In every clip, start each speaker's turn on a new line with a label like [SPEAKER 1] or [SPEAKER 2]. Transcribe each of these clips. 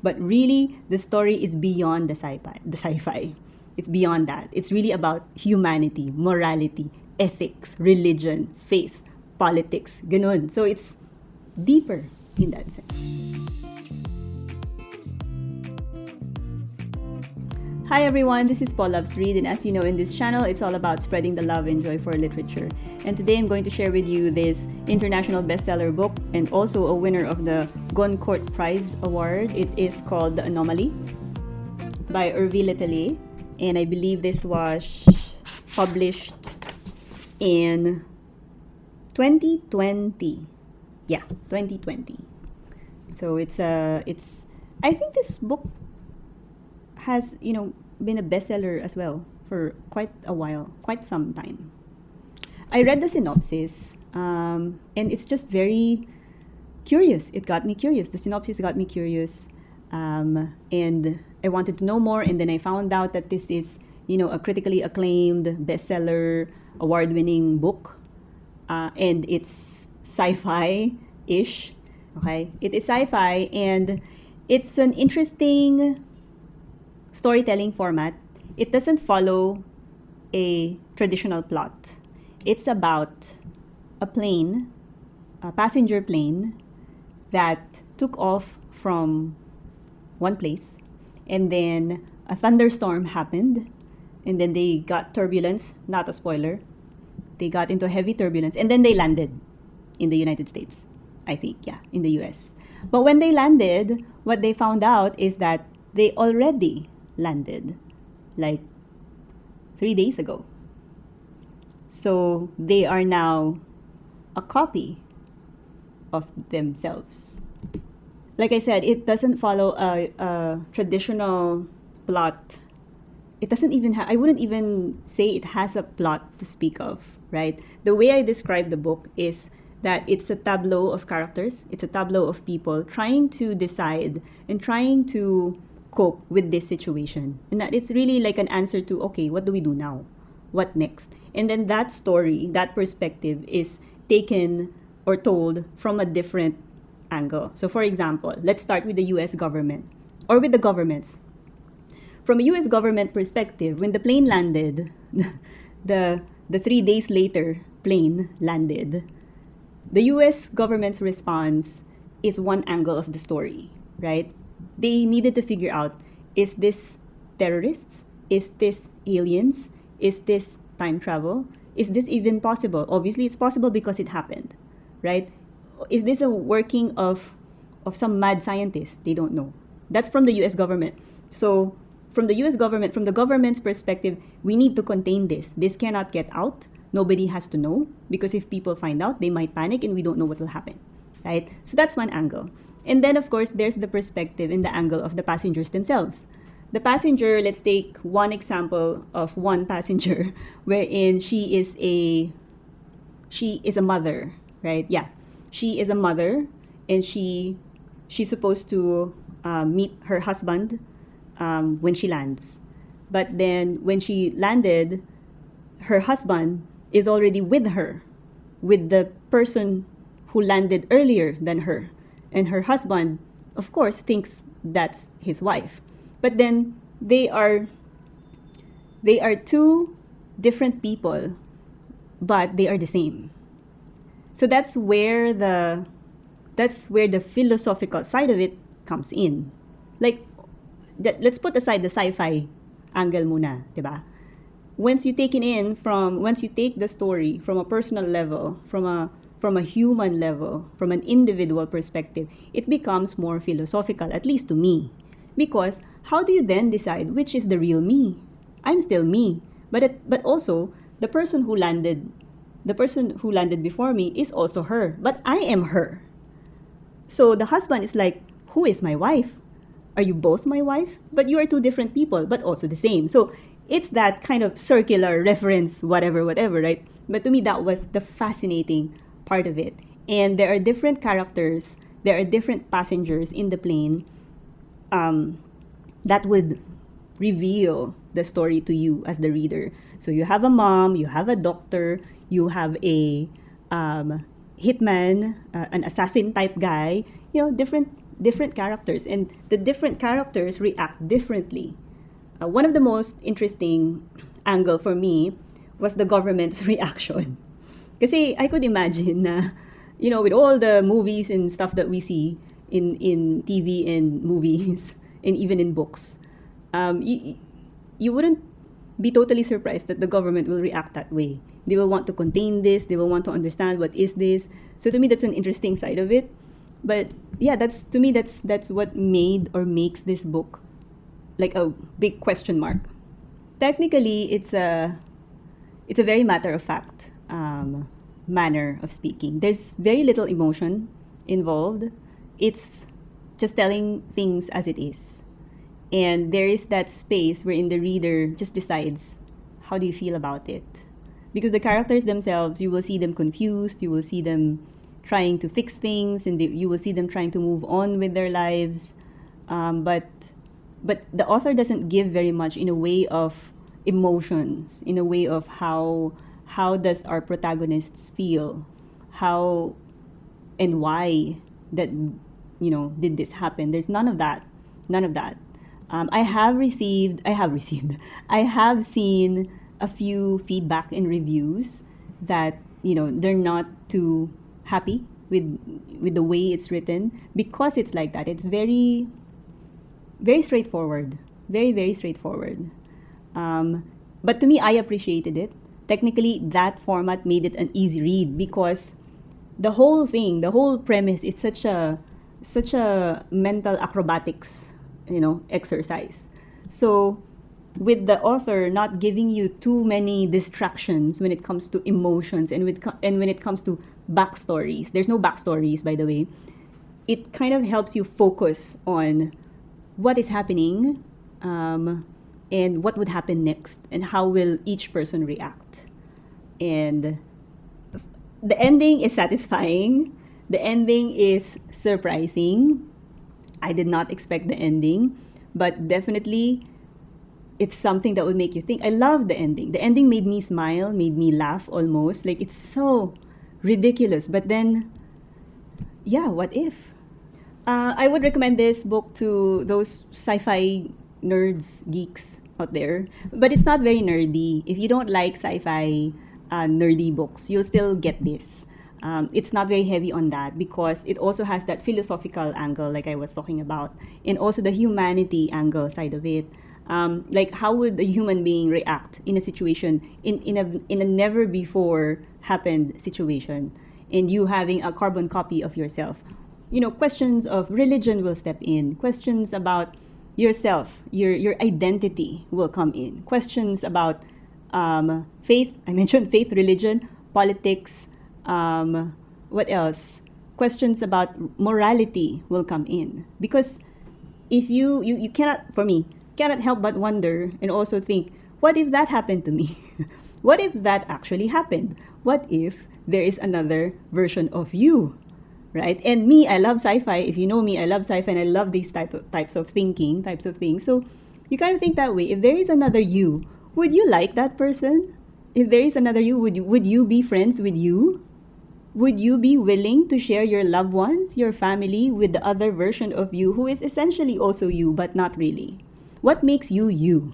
[SPEAKER 1] But really, the story is beyond the sci-fi. It's beyond that. It's really about humanity, morality, ethics, religion, faith, politics, ganun. So it's deeper in that sense. Hi everyone, this is Paul Loves Read, and as you know, in this channel, it's all about spreading the love and joy for literature. And today I'm going to share with you this international bestseller book and also a winner of the Goncourt Prize Award. It is called The Anomaly by Hervé Tellier, and I believe this was published in 2020. Yeah, 2020. So it's I think this book has, been a bestseller as well for quite a while, quite some time. I read the synopsis, and it's just very curious. It got me curious. The synopsis got me curious, and I wanted to know more. And then I found out that this is, a critically acclaimed bestseller, award-winning book, and it's sci-fi-ish. Okay, it is sci-fi, and it's an interesting storytelling format. It doesn't follow a traditional plot. It's about a plane, a passenger plane that took off from one place, and then a thunderstorm happened, and then they got turbulence, not a spoiler. They got into heavy turbulence, and then they landed in the United States, I think, yeah, in the US. But when they landed, what they found out is that they already landed like 3 days ago. So they are now a copy of themselves. Like I said, it doesn't follow a traditional plot. It doesn't even I wouldn't even say it has a plot to speak of, right? The way I describe the book is that it's a tableau of characters. It's a tableau of people trying to decide and trying to cope with this situation, and that it's really like an answer to, okay, what do we do now, what next? And then that story, that perspective is taken or told from a different angle. So for example, let's start with the US government, or with the governments. From a US government perspective, when the plane landed, the 3 days later plane landed, the US government's response is one angle of the story, right? They needed to figure out, is this terrorists? Is this aliens? Is this time travel? Is this even possible? Obviously, it's possible because it happened, right? Is this a working of some mad scientist? They don't know. That's from the US government. So from the US government, from the government's perspective, we need to contain this. This cannot get out. Nobody has to know, because if people find out, they might panic and we don't know what will happen, right? So that's one angle. And then, of course, there's the perspective and the angle of the passengers themselves. The passenger, let's take one example of one passenger wherein she is a mother, right? Yeah, she is a mother, and she's supposed to meet her husband when she lands. But then when she landed, her husband is already with her, with the person who landed earlier than her. And her husband, of course, thinks that's his wife. But then they are two different people, but they are the same. So that's where the philosophical side of it comes in. Like, let's put aside the sci-fi angle muna, diba? Once you take the story from a personal level, from a human level, from an individual perspective, it becomes more philosophical, at least to me. Because how do you then decide which is the real me? I'm still me, but also the person who landed before me is also her, but I am her. So the husband is like, who is my wife? Are you both my wife? But you are two different people, but also the same. So it's that kind of circular reference, whatever, right? But to me, that was the fascinating part of it. And there are different characters, there are different passengers in the plane that would reveal the story to you as the reader. So you have a mom, you have a doctor, you have a hitman, an assassin type guy, different different characters, and the different characters react differently. One of the most interesting angle for me was the government's reaction. Kasi I could imagine na, with all the movies and stuff that we see in TV and movies, and even in books, you wouldn't be totally surprised that the government will react that way. They will want to contain this, they will want to understand what is this. So to me, that's an interesting side of it. But yeah, that's what made or makes this book like a big question mark. Technically, it's a very matter of fact manner of speaking. There's very little emotion involved. It's just telling things as it is. And there is that space wherein the reader just decides, how do you feel about it? Because the characters themselves, you will see them confused, you will see them trying to fix things, and you will see them trying to move on with their lives. But the author doesn't give very much in a way of emotions, in a way of how does our protagonists feel, how and why that did this happen. There's none of that. I have seen a few feedback and reviews that they're not too happy with the way it's written, because it's like that. It's very, very straightforward, very straightforward. But to me, I appreciated it. Technically, that format made it an easy read, because the whole premise, it's such a mental acrobatics exercise. So with the author not giving you too many distractions when it comes to emotions, and when it comes to backstories, there's no backstories, by the way, it kind of helps you focus on what is happening, and what would happen next, and how will each person react. And the ending is satisfying. The ending is surprising. I did not expect the ending, but definitely it's something that would make you think. I love the ending. The ending made me smile, made me laugh almost. Like, it's so ridiculous. But then, yeah, what if? I would recommend this book to those sci-fi nerds, geeks out there. But it's not very nerdy. If you don't like sci-fi nerdy books, you'll still get this. It's not very heavy on that, because it also has that philosophical angle like I was talking about, and also the humanity angle side of it. Like, how would a human being react in a situation, in a never before happened situation, and you having a carbon copy of yourself? Questions of religion will step in. Questions about yourself, your identity will come in. Questions about faith. I mentioned faith, religion, politics. What else? Questions about morality will come in, because if you cannot help but wonder and also think, what if that happened to me? What if that actually happened? What if there is another version of you, right? And me, I love sci-fi. If you know me, I love sci-fi, and I love these types of things. So you kind of think that way. If there is another you, would you like that person? If there is another you, would you be friends with you? Would you be willing to share your loved ones, your family, with the other version of you, who is essentially also you, but not really? What makes you you?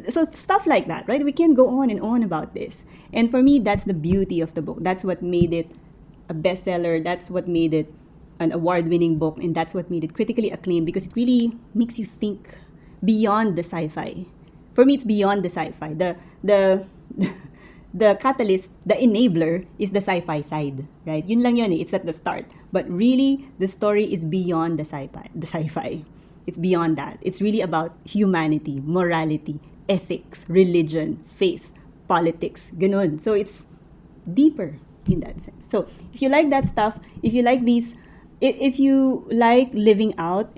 [SPEAKER 1] So stuff like that, right? We can go on and on about this. And for me, that's the beauty of the book. That's what made it a bestseller. That's what made it an award-winning book. And that's what made it critically acclaimed, because it really makes you think beyond the sci-fi. For me, it's beyond the sci-fi. The catalyst, the enabler, is the sci-fi side, right? Yun lang yun eh. It's at the start. But really, the story is beyond the sci-fi. It's beyond that. It's really about humanity, morality, ethics, religion, faith, politics, ganun. So it's deeper in that sense. So if you like that stuff, if you like if you like living out,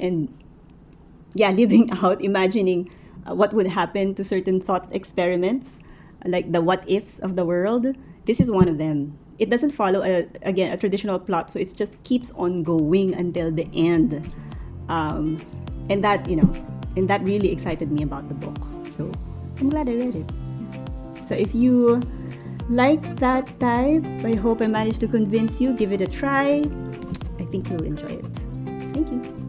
[SPEAKER 1] imagining what would happen to certain thought experiments, like the what ifs of the world, this is one of them. It doesn't follow a traditional plot, so it just keeps on going until the end. And that really excited me about the book. So I'm glad I read it. So if you like that type, I hope I managed to convince you. Give it a try. I think you'll enjoy it. Thank you.